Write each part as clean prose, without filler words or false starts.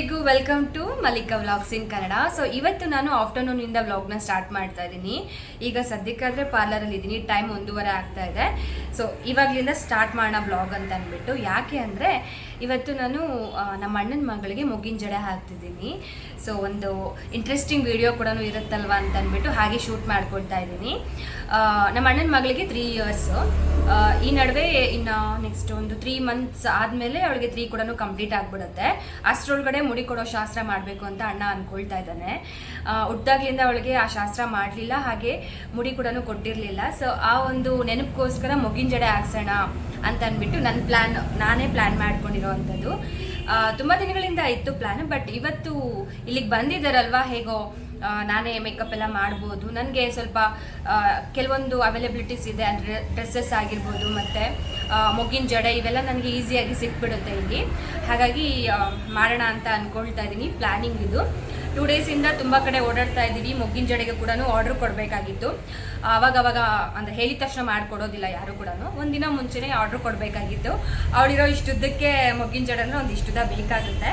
ಎಲ್ಲರಿಗೂ welcome to Mallika vlogs in Kannada. So ಇವತ್ತು ನಾನು ಆಫ್ಟರ್ನೂನ್ ಇಂದ ವ್ಲಾಗ್ನ ಸ್ಟಾರ್ಟ್ ಮಾಡ್ತಾ ಇದ್ದೀನಿ. ಈಗ ಸದ್ಯಕ್ಕಾದ್ರೆ ಪಾರ್ಲರಲ್ಲಿ ಇದ್ದೀನಿ, ಟೈಮ್ 1:30 ಆಗ್ತಾ ಇದೆ. ಸೊ ಇವಾಗಲಿಂದ ಸ್ಟಾರ್ಟ್ ಮಾಡೋಣ ವ್ಲಾಗ್ ಅಂತ ಅಂದ್ಬಿಟ್ಟು. ಯಾಕೆ ಅಂದರೆ ಇವತ್ತು ನಾನು ನಮ್ಮ ಅಣ್ಣನ ಮಗಳಿಗೆ ಮೊಗ್ಗಿನ ಜಡೆ ಹಾಕ್ತಿದ್ದೀನಿ. ಸೊ ಒಂದು ಇಂಟ್ರೆಸ್ಟಿಂಗ್ ವಿಡಿಯೋ ಕೂಡ ಇರುತ್ತಲ್ವ ಅಂತ ಅಂದ್ಬಿಟ್ಟು ಹಾಗೆ ಶೂಟ್ ಮಾಡ್ಕೊಳ್ತಾ ಇದ್ದೀನಿ. ನಮ್ಮ ಅಣ್ಣನ ಮಗಳಿಗೆ 3 ಇಯರ್ಸ್. ಈ ನಡುವೆ ಇನ್ನು ನೆಕ್ಸ್ಟ್ ಒಂದು 3 ಮಂತ್ಸ್ ಆದಮೇಲೆ ಅವಳಿಗೆ 3 ಕೂಡ ಕಂಪ್ಲೀಟ್ ಆಗಿಬಿಡುತ್ತೆ. ಅಷ್ಟರೊಳಗಡೆ ಮುಡಿ ಕೊಡೋ ಶಾಸ್ತ್ರ ಮಾಡಬೇಕು ಅಂತ ಅಣ್ಣ ಅಂದ್ಕೊಳ್ತಾ ಇದ್ದಾನೆ. ಹುಟ್ಟಾಗ್ಲಿಂದ ಅವಳಿಗೆ ಆ ಶಾಸ್ತ್ರ ಮಾಡಲಿಲ್ಲ, ಹಾಗೆ ಮುಡಿ ಕೂಡ ಕೊಟ್ಟಿರಲಿಲ್ಲ. ಸೊ ಆ ಒಂದು ನೆನಪಿಗೋಸ್ಕರ ಮೊಗ್ಗಿನ ಜಡೆ ಹಾಕ್ಸೋಣ ಅಂತ ಅಂದ್ಬಿಟ್ಟು ನಾನೇ ಪ್ಲ್ಯಾನ್ ಮಾಡ್ಕೊಂಡಿರೋವಂಥದ್ದು. ತುಂಬ ದಿನಗಳಿಂದ ಇತ್ತು ಪ್ಲ್ಯಾನ್, ಬಟ್ ಇವತ್ತು ಇಲ್ಲಿಗೆ ಬಂದಿದ್ದಾರಲ್ವ, ಹೇಗೋ ನಾನೇ ಮೇಕಪ್ ಎಲ್ಲ ಮಾಡ್ಬೋದು. ನನಗೆ ಸ್ವಲ್ಪ ಕೆಲವೊಂದು ಅವೈಲಬಿಲಿಟೀಸ್ ಇದೆ, ಅಂದರೆ ಡ್ರೆಸ್ಸಸ್ ಆಗಿರ್ಬೋದು ಮತ್ತು ಮೊಗ್ಗಿನ ಜಡೆ ಇವೆಲ್ಲ ನನಗೆ ಈಸಿಯಾಗಿ ಸಿಕ್ಬಿಡುತ್ತೆ ಇಲ್ಲಿ. ಹಾಗಾಗಿ ಮಾಡೋಣ ಅಂತ ಅಂದ್ಕೊಳ್ತಾ ಇದ್ದೀನಿ. ಪ್ಲ್ಯಾನಿಂಗ್ ಇದು 2 ಡೇಸಿಂದ ತುಂಬ ಕಡೆ ಓಡಾಡ್ತಾ ಇದ್ದೀವಿ. ಮೊಗ್ಗಿನ ಜಡೆಗೆ ಕೂಡ ಆರ್ಡ್ರ್ ಕೊಡಬೇಕಾಗಿತ್ತು. ಅವಾಗ ಅಂದರೆ ಹೇಳಿದ ತಕ್ಷಣ ಮಾಡಿಕೊಡೋದಿಲ್ಲ ಯಾರು ಕೂಡ. ಒಂದಿನ ಮುಂಚೆನೇ ಆರ್ಡ್ರ್ ಕೊಡಬೇಕಾಗಿತ್ತು. ಅವಳಿರೋ ಇಷ್ಟುದ್ದಕ್ಕೆ ಮೊಗ್ಗಿನ ಜಡೆನ ಒಂದು ಇಷ್ಟುದ್ದ ಬೇಕಾಗುತ್ತೆ.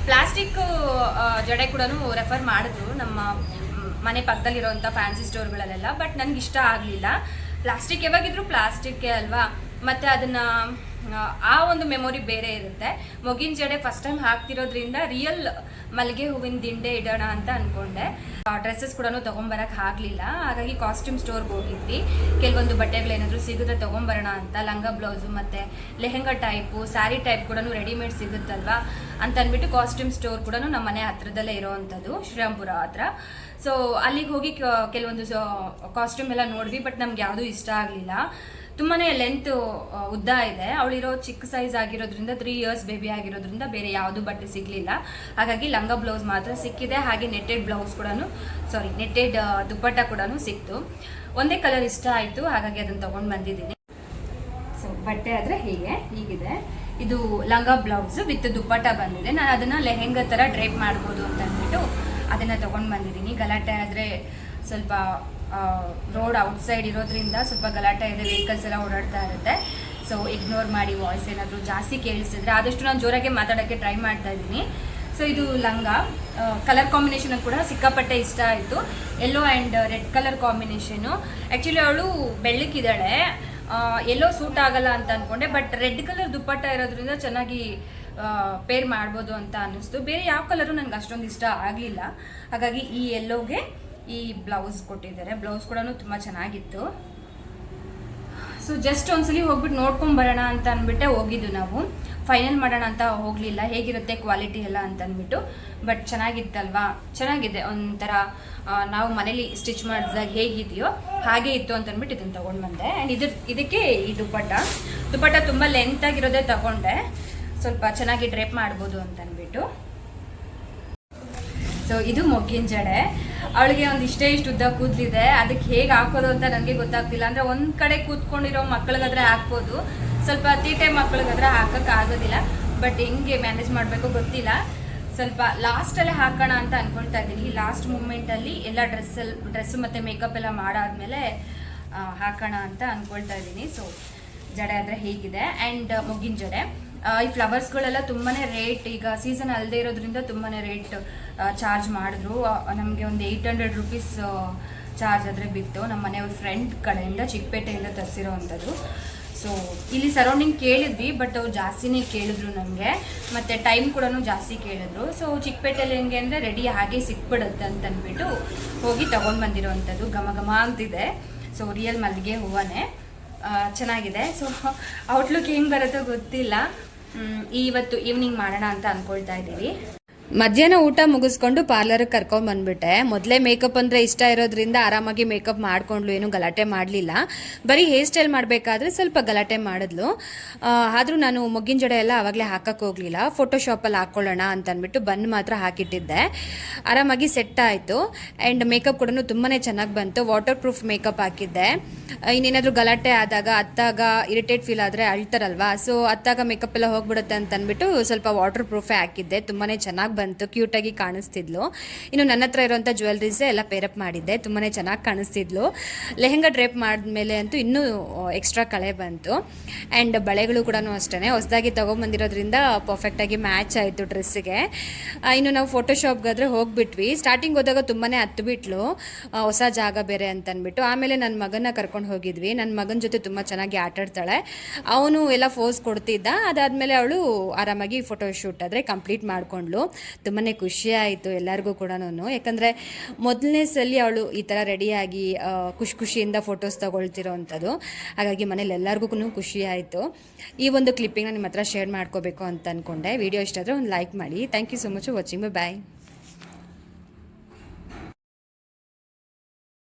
ಪ್ಲಾಸ್ಟಿಕ್ ಜಡೆ ಕೂಡ ರೆಫರ್ ಮಾಡಿದ್ರು ನಮ್ಮ ಮನೆ ಪಕ್ಕದಲ್ಲಿರೋವಂಥ ಫ್ಯಾನ್ಸಿ ಸ್ಟೋರ್ಗಳಲ್ಲೆಲ್ಲ, ಬಟ್ ನನಗೆ ಇಷ್ಟ ಆಗಲಿಲ್ಲ. ಪ್ಲಾಸ್ಟಿಕ್ ಯಾವಾಗಿದ್ರು ಪ್ಲಾಸ್ಟಿಕ್ಕೇ ಅಲ್ವಾ, ಮತ್ತು ಅದನ್ನು ಆ ಒಂದು ಮೆಮೊರಿ ಬೇರೆ ಇರುತ್ತೆ. ಮೊಗ್ಗಿನ ಜಡೆ ಫಸ್ಟ್ ಟೈಮ್ ಹಾಕ್ತಿರೋದ್ರಿಂದ ರಿಯಲ್ ಮಲ್ಲಿಗೆ ಹೂವಿನ ದಿಂಡೆ ಇಡೋಣ ಅಂತ ಅಂದ್ಕೊಂಡೆ. ಡ್ರೆಸ್ಸಸ್ ಕೂಡ ತೊಗೊಂಬರಕ್ಕೆ ಆಗಲಿಲ್ಲ, ಹಾಗಾಗಿ ಕಾಸ್ಟ್ಯೂಮ್ ಸ್ಟೋರ್ಗೆ ಹೋಗಿದ್ವಿ. ಕೆಲವೊಂದು ಬಟ್ಟೆಗಳೇನಾದರೂ ಸಿಗುತ್ತೆ ತೊಗೊಂಬರೋಣ ಅಂತ. ಲಂಗ ಬ್ಲೌಸು ಮತ್ತು ಲೆಹೆಂಗಾ ಟೈಪು, ಸ್ಯಾರಿ ಟೈಪ್ ಕೂಡ ರೆಡಿಮೇಡ್ ಸಿಗುತ್ತಲ್ವ ಅಂತ ಅಂದ್ಬಿಟ್ಟು ಕಾಸ್ಟ್ಯೂಮ್ ಸ್ಟೋರ್ ಕೂಡ ನಮ್ಮ ಮನೆ ಹತ್ರದಲ್ಲೇ ಇರೋವಂಥದ್ದು, ಶ್ರೀರಾಮ್ಪುರ ಹತ್ರ. ಸೊ ಅಲ್ಲಿಗೆ ಹೋಗಿ ಕೆಲವೊಂದು ಕಾಸ್ಟ್ಯೂಮ್ ಎಲ್ಲ ನೋಡಿದ್ವಿ, ಬಟ್ ನಮ್ಗೆ ಯಾವುದೂ ಇಷ್ಟ ಆಗಲಿಲ್ಲ. ತುಂಬಾ ಲೆಂತ್ ಉದ್ದ ಇದೆ. ಅವಳಿರೋ ಚಿಕ್ಕ ಸೈಜ್ ಆಗಿರೋದ್ರಿಂದ, 3 ಇಯರ್ಸ್ ಬೇಬಿ ಆಗಿರೋದ್ರಿಂದ ಬೇರೆ ಯಾವುದು ಬಟ್ಟೆ ಸಿಗಲಿಲ್ಲ. ಹಾಗಾಗಿ ಲಂಗ ಬ್ಲೌಸ್ ಮಾತ್ರ ಸಿಕ್ಕಿದೆ. ಹಾಗೆ ನೆಟ್ಟೆಡ್ ಬ್ಲೌಸ್ ಕೂಡ ನೆಟ್ಟೆಡ್ ದುಪ್ಪಟ್ಟ ಕೂಡ ಸಿಕ್ತು. ಒಂದೇ ಕಲರ್ ಇಷ್ಟ ಆಯಿತು, ಹಾಗಾಗಿ ಅದನ್ನು ತೊಗೊಂಡು ಬಂದಿದ್ದೀನಿ. ಸೊ ಬಟ್ಟೆ ಆದರೆ ಹೀಗಿದೆ. ಇದು ಲಂಗ ಬ್ಲೌಸ್ ವಿತ್ ದುಪ್ಪಟ್ಟ ಬಂದಿದೆ. ನಾನು ಅದನ್ನು ಲೆಹೆಂಗಾ ಥರ ಡ್ರೈಪ್ ಮಾಡ್ಬೋದು ಅಂತ ಅಂದ್ಬಿಟ್ಟು ಅದನ್ನು ತೊಗೊಂಡು ಬಂದಿದ್ದೀನಿ. ಗಲಾಟೆ ಆದರೆ ಸ್ವಲ್ಪ ರೋಡ್ ಔಟ್ಸೈಡ್ ಇರೋದ್ರಿಂದ ಸ್ವಲ್ಪ ಗಲಾಟೆ ಇದೆ, ವೆಹಿಕಲ್ಸ್ ಎಲ್ಲ ಓಡಾಡ್ತಾ ಇರುತ್ತೆ. ಸೊ ಇಗ್ನೋರ್ ಮಾಡಿ. ವಾಯ್ಸ್ ಏನಾದರೂ ಜಾಸ್ತಿ ಕೇಳಿಸಿದ್ರೆ ಆದಷ್ಟು ನಾನು ಜೋರಾಗೆ ಮಾತಾಡೋಕ್ಕೆ ಟ್ರೈ ಮಾಡ್ತಾ ಇದ್ದೀನಿ. ಸೊ ಇದು ಲಂಗ ಕಲರ್ ಕಾಂಬಿನೇಷನ್ ಕೂಡ ಸಿಕ್ಕಾಪಟ್ಟೆ ಇಷ್ಟ ಆಯಿತು. Yellow and red colour combination. Actually ಅವಳು ಬೆಳ್ಳಕ್ಕಿದ್ದಾಳೆ, ಎಲ್ಲೋ ಸೂಟ್ ಆಗಲ್ಲ ಅಂತ ಅಂದ್ಕೊಂಡೆ, ಬಟ್ ರೆಡ್ ಕಲರ್ ದುಪ್ಪಟ್ಟ ಇರೋದ್ರಿಂದ ಚೆನ್ನಾಗಿ ಪೇರ್ ಮಾಡ್ಬೋದು ಅಂತ ಅನ್ನಿಸ್ತು. ಬೇರೆ ಯಾವ ಕಲರು ನನಗೆ ಅಷ್ಟೊಂದು ಇಷ್ಟ ಆಗಲಿಲ್ಲ, ಹಾಗಾಗಿ ಈ ಯೆಲ್ಲೋಗೆ ಈ ಬ್ಲೌಸ್ ಕೊಟ್ಟಿದ್ದಾರೆ. ಬ್ಲೌಸ್ ಕೂಡ ತುಂಬ ಚೆನ್ನಾಗಿತ್ತು. ಸೊ ಜಸ್ಟ್ ಒಂದ್ಸಲಿ ಹೋಗ್ಬಿಟ್ಟು ನೋಡ್ಕೊಂಡು ಬರೋಣ ಅಂತ ಅಂದ್ಬಿಟ್ಟೆ ಹೋಗಿದ್ದು ನಾವು. ಫೈನಲ್ ಮಾಡೋಣ ಅಂತ ಹೋಗಲಿಲ್ಲ, ಹೇಗಿರುತ್ತೆ ಕ್ವಾಲಿಟಿ ಎಲ್ಲ ಅಂತ ಅಂದ್ಬಿಟ್ಟು. ಬಟ್ ಚೆನ್ನಾಗಿತ್ತಲ್ವಾ, ಚೆನ್ನಾಗಿದೆ. ಒಂಥರ ನಾವು ಮನೇಲಿ ಸ್ಟಿಚ್ ಮಾಡಿದಾಗ ಹೇಗಿದೆಯೋ ಹಾಗೆ ಇತ್ತು ಅಂತ ಅಂದ್ಬಿಟ್ಟು ಇದನ್ನು ತೊಗೊಂಡು ಬಂದೆ. ಆ್ಯಂಡ್ ಇದಕ್ಕೆ ಈ ದುಪ್ಪಟ್ಟ ತುಂಬ ಲೆಂತ್ ಆಗಿರೋದೇ ತಗೊಂಡೆ, ಸ್ವಲ್ಪ ಚೆನ್ನಾಗಿ ಡ್ರೇಪ್ ಮಾಡ್ಬೋದು ಅಂತ ಅಂದ್ಬಿಟ್ಟು. ಸೊ ಇದು ಮೊಗ್ಗಿನ ಜಡೆ. ಅವಳಿಗೆ ಒಂದು ಇಷ್ಟು ಉದ್ದ ಕೂದಲಿದೆ, ಅದಕ್ಕೆ ಹೇಗೆ ಹಾಕೋದು ಅಂತ ನನಗೆ ಗೊತ್ತಾಗ್ತಿಲ್ಲ. ಅಂದರೆ ಒಂದು ಕಡೆ ಕೂತ್ಕೊಂಡಿರೋ ಮಕ್ಕಳಿಗಾದ್ರೆ ಹಾಕ್ಬೋದು, ಸ್ವಲ್ಪ ತೀಟೆ ಮಕ್ಕಳಿಗಾದ್ರೆ ಹಾಕೋಕ್ಕಾಗೋದಿಲ್ಲ. ಬಟ್ ಹೆಂಗೆ ಮ್ಯಾನೇಜ್ ಮಾಡಬೇಕು ಗೊತ್ತಿಲ್ಲ. ಸ್ವಲ್ಪ ಲಾಸ್ಟಲ್ಲೇ ಹಾಕೋಣ ಅಂತ ಅಂದ್ಕೊಳ್ತಾ ಇದ್ದೀನಿ. ಲಾಸ್ಟ್ ಮೂಮೆಂಟಲ್ಲಿ ಎಲ್ಲ ಡ್ರೆಸ್ಸು ಮತ್ತು ಮೇಕಪ್ ಎಲ್ಲ ಮಾಡಾದ್ಮೇಲೆ ಹಾಕೋಣ ಅಂತ ಅಂದ್ಕೊಳ್ತಾ ಇದ್ದೀನಿ. ಸೊ ಜಡೆ ಆದರೆ ಹೇಗಿದೆ. ಆ್ಯಂಡ್ ಮೊಗ್ಗಿನ ಜಡೆ ಈ ಫ್ಲವರ್ಸ್ಗಳೆಲ್ಲ ತುಂಬಾ ರೇಟ್, ಈಗ ಸೀಸನ್ ಅಲ್ಲದೆ ಇರೋದ್ರಿಂದ ತುಂಬಾ ರೇಟ್ ಚಾರ್ಜ್ ಮಾಡಿದ್ರು. ನಮಗೆ ಒಂದು 800 ರುಪೀಸ್ ಚಾರ್ಜ್ ಆದರೆ ಬಿತ್ತು. ನಮ್ಮ ಮನೆಯವ್ರ ಫ್ರೆಂಡ್ ಕಡೆಯಿಂದ ಚಿಕ್ಕಪೇಟೆಯಿಂದ ತರಿಸಿರೋ ಅಂಥದ್ದು. ಸೊ ಇಲ್ಲಿ ಸರೌಂಡಿಂಗ್ ಕೇಳಿದ್ವಿ, ಬಟ್ ಅವ್ರು ಜಾಸ್ತಿನೇ ಕೇಳಿದ್ರು ನಮಗೆ, ಮತ್ತು ಟೈಮ್ ಕೂಡ ಜಾಸ್ತಿ ಕೇಳಿದ್ರು. ಸೊ ಚಿಕ್ಕಪೇಟೆಯಲ್ಲಿ ಹೆಂಗೆ ಅಂದರೆ ರೆಡಿ ಹಾಗೆ ಸಿಕ್ಬಿಡುತ್ತೆ ಅಂತ ಅಂದ್ಬಿಟ್ಟು ಹೋಗಿ ತೊಗೊಂಡು ಬಂದಿರೋ ಅಂಥದ್ದು. ಘಮ ಅಂತಿದೆ. ಸೊ ರಿಯಲ್ ಮಲ್ಲಿಗೆ ಹೂವನೇ, ಚೆನ್ನಾಗಿದೆ. ಸೊ ಔಟ್ಲುಕ್ ಹೆಂಗೆ ಬರುತ್ತೋ ಗೊತ್ತಿಲ್ಲ. ಇವತ್ತು ಈವ್ನಿಂಗ್ ಮಾಡೋಣ ಅಂತ ಅಂದ್ಕೊಳ್ತಾ ಇದ್ದೀವಿ. ಮಧ್ಯಾಹ್ನ ಊಟ ಮುಗಿಸ್ಕೊಂಡು ಪಾರ್ಲರ್ಗೆ ಕರ್ಕೊಂಡು ಬಂದ್ಬಿಟ್ಟೆ. ಮೊದಲೇ ಮೇಕಪ್ ಅಂದರೆ ಇಷ್ಟ ಇರೋದ್ರಿಂದ ಆರಾಮಾಗಿ ಮೇಕಪ್ ಮಾಡಿಕೊಂಡ್ಲು, ಏನು ಗಲಾಟೆ ಮಾಡಲಿಲ್ಲ. ಬರೀ ಹೇರ್ ಸ್ಟೈಲ್ ಮಾಡಬೇಕಾದ್ರೆ ಸ್ವಲ್ಪ ಗಲಾಟೆ ಮಾಡಿದ್ಲು. ಆದರೂ ನಾನು ಮೊಗ್ಗಿನ ಜಡೆ ಎಲ್ಲ ಆವಾಗಲೇ ಹಾಕಕ್ಕೆ ಹೋಗಲಿಲ್ಲ. ಫೋಟೋಶಾಪಲ್ಲಿ ಹಾಕ್ಕೊಳ್ಳೋಣ ಅಂತ ಅಂದ್ಬಿಟ್ಟು ಬನ್ ಮಾತ್ರ ಹಾಕಿಟ್ಟಿದ್ದೆ. ಆರಾಮಾಗಿ ಸೆಟ್ ಆಯಿತು. ಆ್ಯಂಡ್ ಮೇಕಪ್ ಕೂಡ ತುಂಬಾ ಚೆನ್ನಾಗಿ ಬಂತು. ವಾಟರ್ ಪ್ರೂಫ್ ಮೇಕಪ್ ಹಾಕಿದ್ದೆ. ಇನ್ನೇನಾದರೂ ಗಲಾಟೆ ಆದಾಗ ಅತ್ತಾಗ ಇರಿಟೇಟ್ ಫೀಲ್ ಆದರೆ ಅಳ್ತಾರಲ್ವಾ, ಸೊ ಅತ್ತಾಗ ಮೇಕಪ್ ಎಲ್ಲ ಹೋಗ್ಬಿಡುತ್ತೆ ಅಂತ ಅಂದ್ಬಿಟ್ಟು ಸ್ವಲ್ಪ ವಾಟರ್ ಪ್ರೂಫೇ ಹಾಕಿದ್ದೆ. ತುಂಬಾ ಚೆನ್ನಾಗಿ ಬಂತು, ಕ್ಯೂಟಾಗಿ ಕಾಣಿಸ್ತಿದ್ಲು. ಇನ್ನು ನನ್ನ ಹತ್ರ ಇರೋಂಥ ಜ್ಯುವೆಲ್ರೀಸೇ ಎಲ್ಲ ಪೇರಪ್ ಮಾಡಿದ್ದೆ, ತುಂಬಾ ಚೆನ್ನಾಗಿ ಕಾಣಿಸ್ತಿದ್ಲು. ಲೆಹೆಂಗಾ ಡ್ರೇಪ್ ಮಾಡಿದ್ಮೇಲೆ ಅಂತೂ ಇನ್ನೂ ಎಕ್ಸ್ಟ್ರಾ ಕಳೆ ಬಂತು. ಆ್ಯಂಡ್ ಬಳೆಗಳು ಕೂಡ ಅಷ್ಟೇ ಹೊಸದಾಗಿ ತೊಗೊಂಬಂದಿರೋದ್ರಿಂದ ಪರ್ಫೆಕ್ಟಾಗಿ ಮ್ಯಾಚ್ ಆಯಿತು ಡ್ರೆಸ್ಸಿಗೆ. ಇನ್ನು ನಾವು ಫೋಟೋಶಾಪ್ಗಾದರೆ ಹೋಗ್ಬಿಟ್ವಿ. ಸ್ಟಾರ್ಟಿಂಗ್ ಹೋದಾಗ ತುಂಬಾ ಹತ್ತು ಬಿಟ್ಲು, ಹೊಸ ಜಾಗ ಬೇರೆ ಅಂತಂದ್ಬಿಟ್ಟು. ಆಮೇಲೆ ನನ್ನ ಮಗನ ಕರ್ಕೊಂಡು ಹೋಗಿದ್ವಿ. ನನ್ನ ಮಗನ ಜೊತೆ ತುಂಬ ಚೆನ್ನಾಗಿ ಆಟಾಡ್ತಾಳೆ. ಅವನು ಎಲ್ಲ ಫೋಸ್ ಕೊಡ್ತಿದ್ದ. ಅದಾದಮೇಲೆ ಅವಳು ಆರಾಮಾಗಿ ಫೋಟೋಶೂಟ್ ಆದರೆ ಕಂಪ್ಲೀಟ್ ಮಾಡಿಕೊಂಡ್ಳು. ತುಂಬಾ ಖುಷಿ ಆಯಿತು ಎಲ್ಲರಿಗೂ ಕೂಡ. ಯಾಕಂದರೆ ಮೊದಲನೇ ಸಲ ಅವಳು ಈ ಥರ ರೆಡಿಯಾಗಿ ಖುಷಿಯಿಂದ ಫೋಟೋಸ್ ತೊಗೊಳ್ತಿರೋ ಅಂಥದ್ದು. ಹಾಗಾಗಿ ಮನೇಲಿ ಎಲ್ಲರಿಗೂ ಖುಷಿ ಆಯಿತು. ಈ ಒಂದು ಕ್ಲಿಪ್ಪಿಂಗ್ನ ನಿಮ್ಮ ಹತ್ರ ಶೇರ್ ಮಾಡ್ಕೋಬೇಕು ಅಂತ ಅಂದ್ಕೊಂಡೆ. ವಿಡಿಯೋ ಇಷ್ಟ ಆದರೆ ಒಂದು ಲೈಕ್ ಮಾಡಿ. Thank you so much for watching. Bye.